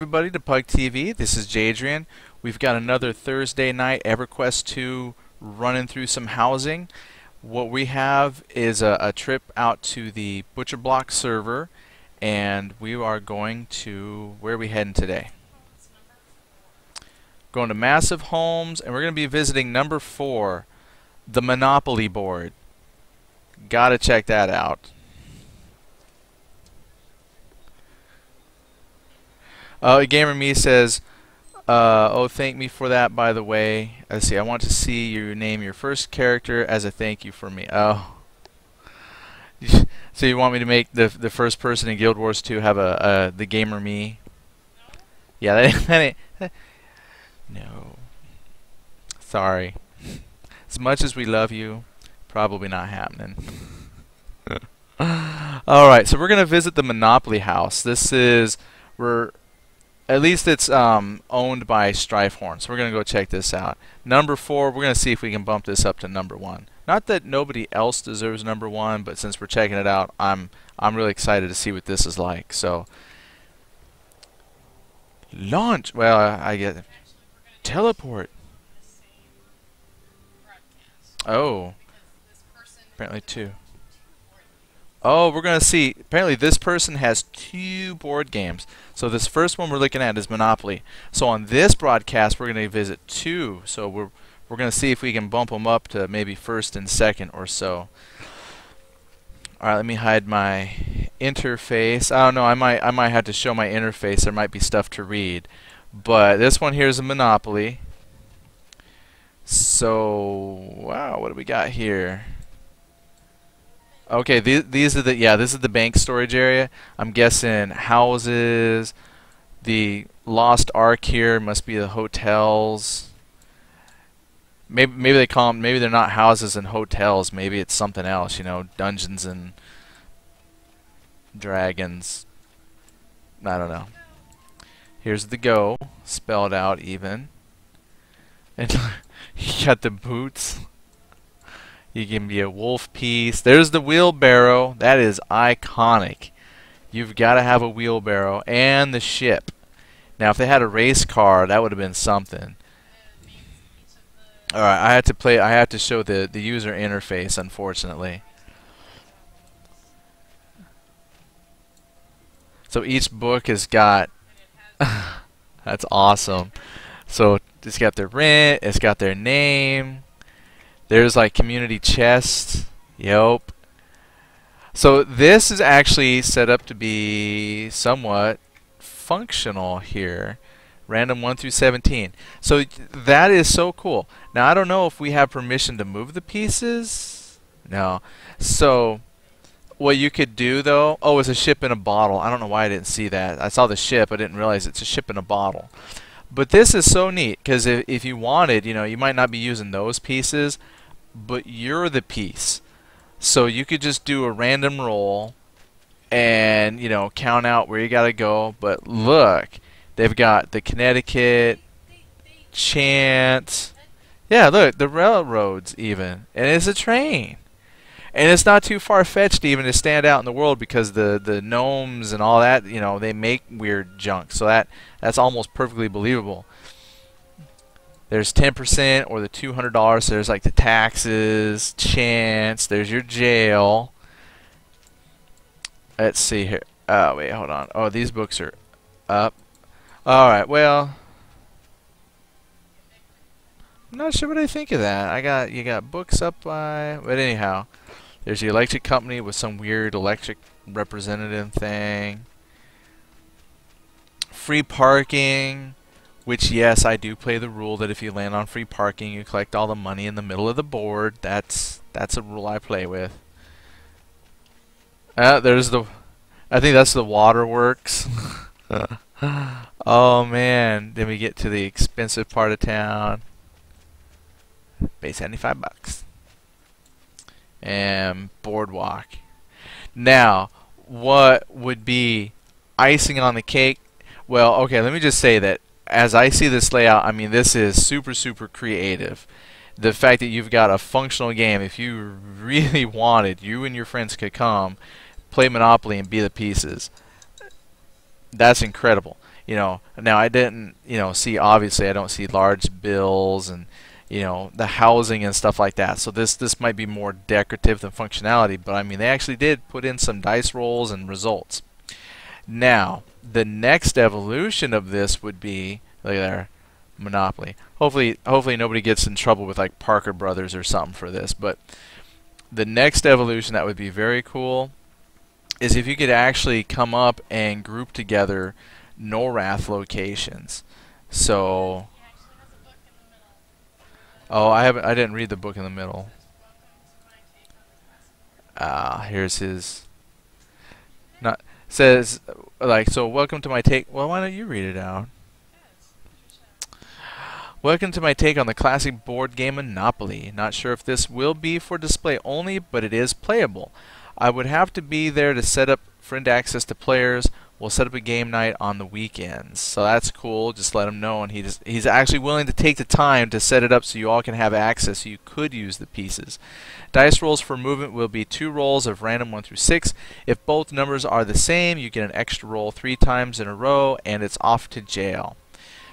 Everybody to Pug TV. This is Jadrian. We've got another Thursday night Everquest 2 running through some housing. What we have is a trip out to the Butcher Block server, and we are going to, where are we heading today? Going to Massive Homes, and we're going to be visiting number 4, the Monopoly board. Gotta check that out. Gamer Me says, oh, thank me for that, by the way. Let's see, I want to see you name your first character as a thank you for me. Oh. So you want me to make the first person in Guild Wars 2 have the Gamer Me? Yeah, that ain't, no. Sorry. As much as we love you, probably not happening. Alright, so we're going to visit the Monopoly house. At least it's owned by Strifehorn, so we're going to go check this out. Number 4, we're going to see if we can bump this up to number 1. Not that nobody else deserves number 1, but since we're checking it out, I'm really excited to see what this is like. So, launch! Well, I get it. Teleport. Oh. Apparently 2. Oh, we're going to see. Apparently this person has 2 board games. So this first one we're looking at is Monopoly. So on this broadcast we're going to visit 2. So we're going to see if we can bump them up to maybe first and second or so. Alright, let me hide my interface. I don't know, I might have to show my interface. There might be stuff to read. But this one here is a Monopoly. So, wow, what do we got here? Okay, these are this is the bank storage area. I'm guessing houses. The Lost Ark here must be the hotels. Maybe they call them, maybe they're not houses and hotels. Maybe it's something else, you know, Dungeons and Dragons. I don't know. Here's the Go, spelled out even. And you got the boots. You can be a wolf piece. There's the wheelbarrow. That is iconic. You've got to have a wheelbarrow and the ship. Now, if they had a race car, that would have been something. All right, I had to show the user interface, unfortunately. So each book has got. That's awesome. So it's got their rent. It's got their name. There's like community chest. Yep. So this is actually set up to be somewhat functional here. Random 1 through 17. So that is so cool. Now I don't know if we have permission to move the pieces. No. So what you could do though, oh, it's a ship in a bottle. I don't know why I didn't see that. I saw the ship, I didn't realize it's a ship in a bottle. But this is so neat because if you wanted, you know, you might not be using those pieces, but you're the piece. So you could just do a random roll and, you know, count out where you got to go. But look, they've got the Connecticut, Chance. Yeah, look, the railroads even. And it's a train. And it's not too far-fetched even to stand out in the world because the gnomes and all that, you know, they make weird junk. So that's almost perfectly believable. There's 10% or the $200. So there's like the taxes, chance. There's your jail. Let's see here. Oh, wait, hold on. Oh, these books are up. All right, well, I'm not sure what I think of that. You got books up by, but anyhow. There's the electric company with some weird electric representative thing. Free parking, which yes, I do play the rule that if you land on free parking, you collect all the money in the middle of the board. That's a rule I play with. There's the, I think that's the waterworks. Oh man, then we get to the expensive part of town. Pay $75. And boardwalk. Now, what would be icing on the cake? Well, okay, let me just say that as I see this layout, I mean, this is super, super creative. The fact that you've got a functional game, if you really wanted, you and your friends could come, play Monopoly and be the pieces. That's incredible. Now I didn't, see, obviously I don't see large bills and, the housing and stuff like that. So this might be more decorative than functionality, but I mean they actually did put in some dice rolls and results. Now, the next evolution of this would be, look there, Monopoly. Hopefully nobody gets in trouble with like Parker Brothers or something for this, but the next evolution that would be very cool is if you could actually come up and group together NORAD locations. So, oh, I didn't read the book in the middle. Here's his. Not says like so. Welcome to my take. Well, why don't you read it out? Welcome to my take on the classic board game Monopoly. Not sure if this will be for display only, but it is playable. I would have to be there to set up friend access to players. We'll set up a game night on the weekends. So that's cool. Just let him know, and he's actually willing to take the time to set it up so you all can have access so you could use the pieces. Dice rolls for movement will be 2 rolls of random 1 through 6. If both numbers are the same, you get an extra roll 3 times in a row, and it's off to jail.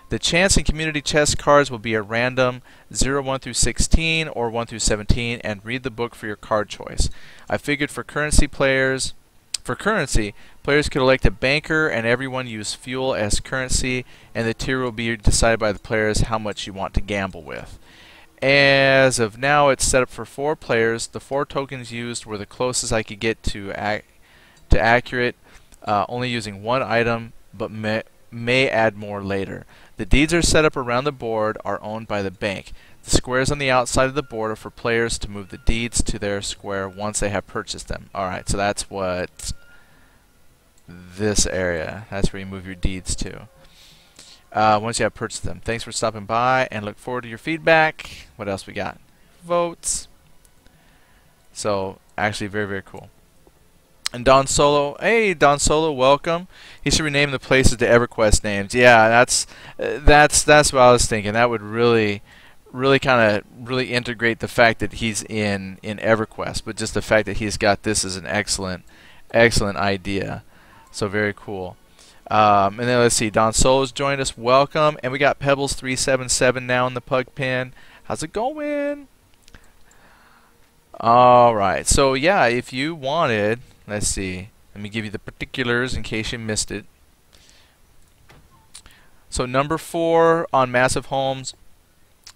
The chance and community chess cards will be a random 0 1 through 16 or 1 through 17, and read the book for your card choice. I figured for currency, players could elect a banker and everyone use fuel as currency, and the tier will be decided by the players how much you want to gamble with. As of now, it's set up for 4 players. The 4 tokens used were the closest I could get to accurate, only using 1 item, but may add more later. The deeds are set up around the board are owned by the bank. The squares on the outside of the board are for players to move the deeds to their square once they have purchased them. Alright, so that's what this area, that's where you move your deeds to. Once you have purchased them. Thanks for stopping by and look forward to your feedback. What else we got? Votes. So, actually very, very cool. And Don Solo, hey Don Solo, welcome. He should rename the places to Everquest names. Yeah, that's what I was thinking. That would really integrate the fact that he's in Everquest, but just the fact that he's got this is an excellent idea. So very cool. And then let's see, Don Solo's joined us. Welcome, and we got Pebbles 377 now in the pug pen. How's it going? All right. So yeah, if you wanted. Let's see. Let me give you the particulars in case you missed it. So number 4 on Massive Homes.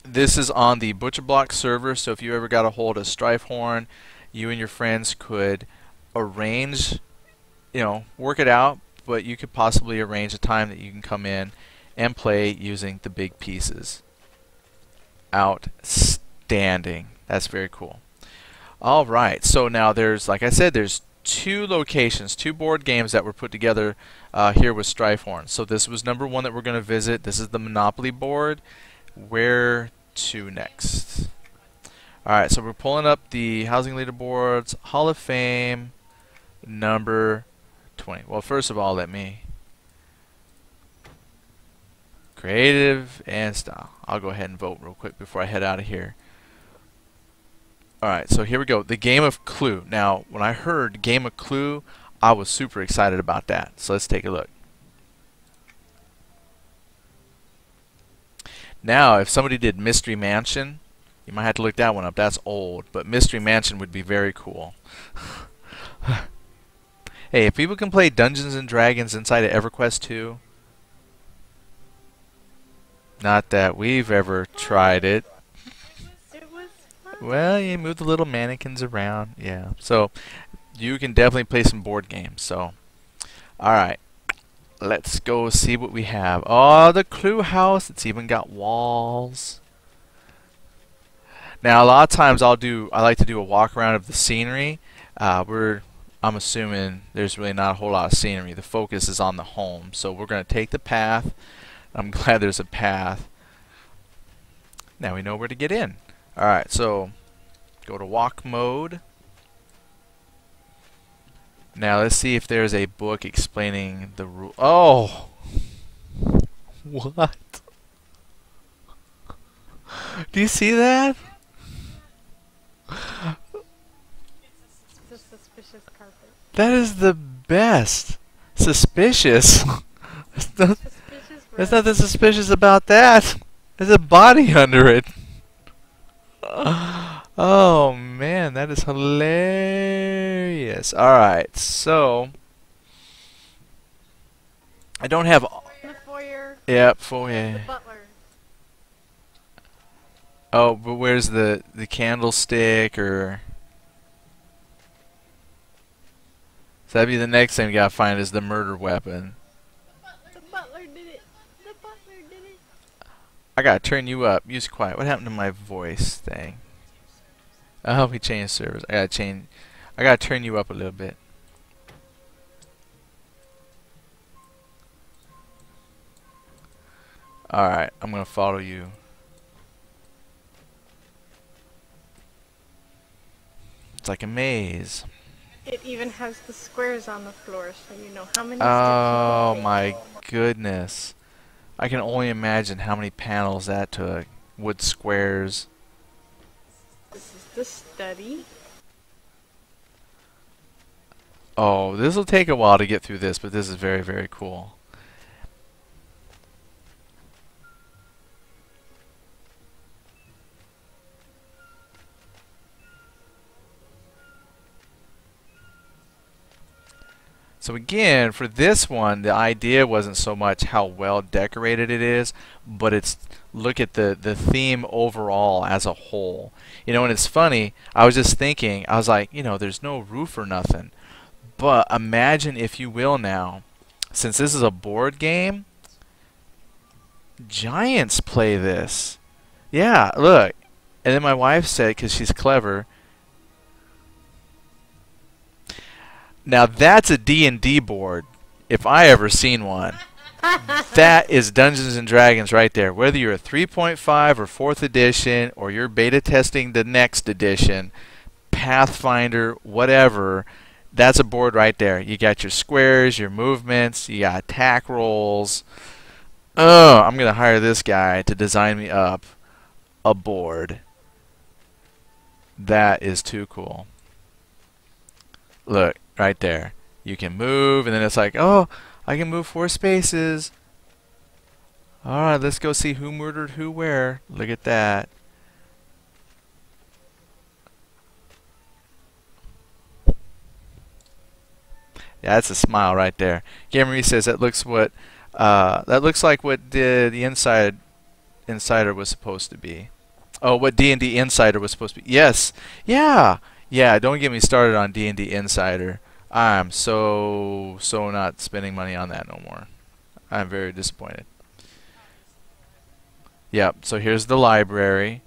This is on the Butcher Block server. So if you ever got a hold of Strifehorn, you and your friends could arrange, work it out. But you could possibly arrange a time that you can come in and play using the big pieces. Outstanding. That's very cool. All right. So now there's, like I said, there's 2 locations, 2 board games that were put together here with Strifehorn. So this was number 1 that we're going to visit. This is the Monopoly board. Where to next? Alright, so we're pulling up the housing leaderboards, Hall of Fame, number 20. Well, first of all, let me creative and style. I'll go ahead and vote real quick before I head out of here. Alright, so here we go. The Game of Clue. Now, when I heard Game of Clue, I was super excited about that. So let's take a look. Now, if somebody did Mystery Mansion, you might have to look that one up. That's old, but Mystery Mansion would be very cool. Hey, if people can play Dungeons and Dragons inside of Everquest 2, not that we've ever tried it. Well, you move the little mannequins around, yeah. So you can definitely play some board games. So, all right, let's go see what we have. Oh, the Clue House. It's even got walls. Now, a lot of times I like to do a walk around of the scenery. I'm assuming there's really not a whole lot of scenery. The focus is on the home. So we're going to take the path. I'm glad there's a path. Now we know where to get in. Alright, so go to walk mode. Now let's see if there's a book explaining the rule. Oh! What? Do you see that? It's a suspicious carpet. That is the best. Suspicious. Suspicious. There's nothing suspicious about that. There's a body under it. Oh man, that is hilarious. Alright, so I don't have. In the foyer. Yep, The foyer. butler. Oh, but where's the candlestick or? So that'd be the next thing we gotta find is the murder weapon. The butler did it. The butler did it. I gotta turn you up. Use quiet. What happened to my voice thing? Oh, we changed servers. I gotta change. I gotta turn you up a little bit. Alright, I'm gonna follow you. It's like a maze. It even has the squares on the floor, so you know how many Oh steps you my goodness. I can only imagine how many panels that took. Wood squares. This is the study. Oh, this will take a while to get through this, but this is very, very cool. So again, for this one, the idea wasn't so much how well decorated it is, but it's look at the theme overall as a whole. You know, and it's funny, I was just thinking, I was like, you know, there's no roof or nothing. But imagine, if you will now, since this is a board game, giants play this. Yeah, look. And then my wife said, because she's clever, now that's a D&D board, if I ever seen one. That is Dungeons and Dragons right there. Whether you're a 3.5 or 4th edition, or you're beta testing the next edition, Pathfinder, whatever, that's a board right there. You got your squares, your movements, you got attack rolls. Oh, I'm going to hire this guy to design me up a board. That is too cool. Look, right there. You can move, and then it's like, oh, I can move 4 spaces. Alright, let's go see who murdered who where. Look at that. Yeah, that's a smile right there. Gamery says that looks like what the Insider was supposed to be. Oh, what D&D Insider was supposed to be. Yes. Yeah. Yeah, don't get me started on D&D Insider. I'm so not spending money on that no more. I'm very disappointed. Yep, so here's the library.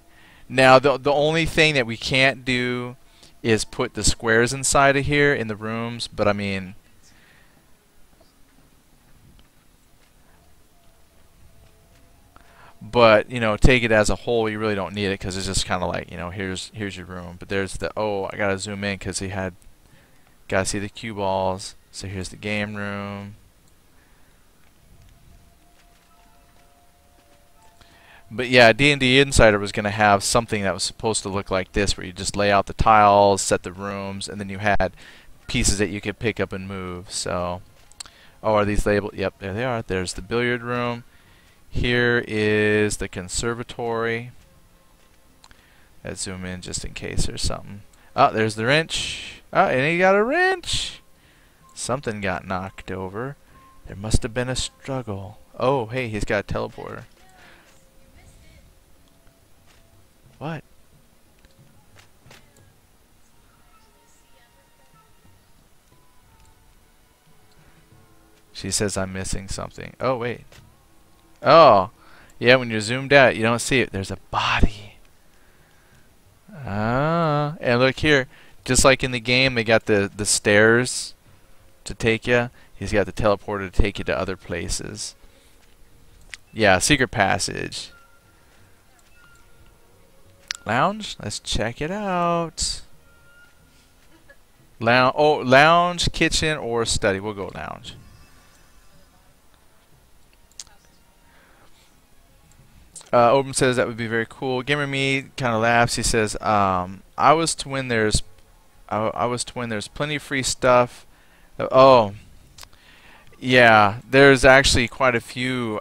Now the only thing that we can't do is put the squares inside of here in the rooms, but I mean, but you know, take it as a whole, you really don't need it because it's just kind of like, you know, here's your room. But there's the, oh, I gotta zoom in because he had, gotta see the cue balls. So here's the game room. But yeah, D&D Insider was going to have something that was supposed to look like this, where you just lay out the tiles, set the rooms, and then you had pieces that you could pick up and move. So, oh, are these labeled? Yep, there they are. There's the billiard room. Here is the conservatory. Let's zoom in just in case there's something. Oh, there's the wrench. Oh, and he got a wrench. Something got knocked over. There must have been a struggle. Oh, hey, he's got a teleporter. What? She says I'm missing something. Oh, wait. Oh. Yeah, when you're zoomed out, you don't see it. There's a body. Ah. And look here. Just like in the game, they got the stairs to take you. He's got the teleporter to take you to other places. Yeah, secret passage. Lounge? Let's check it out. Lounge, kitchen, or study. We'll go lounge. Oben says that would be very cool. Gamer Me kind of laughs. He says, I was to win there's plenty of free stuff. Oh, yeah, there's actually quite a few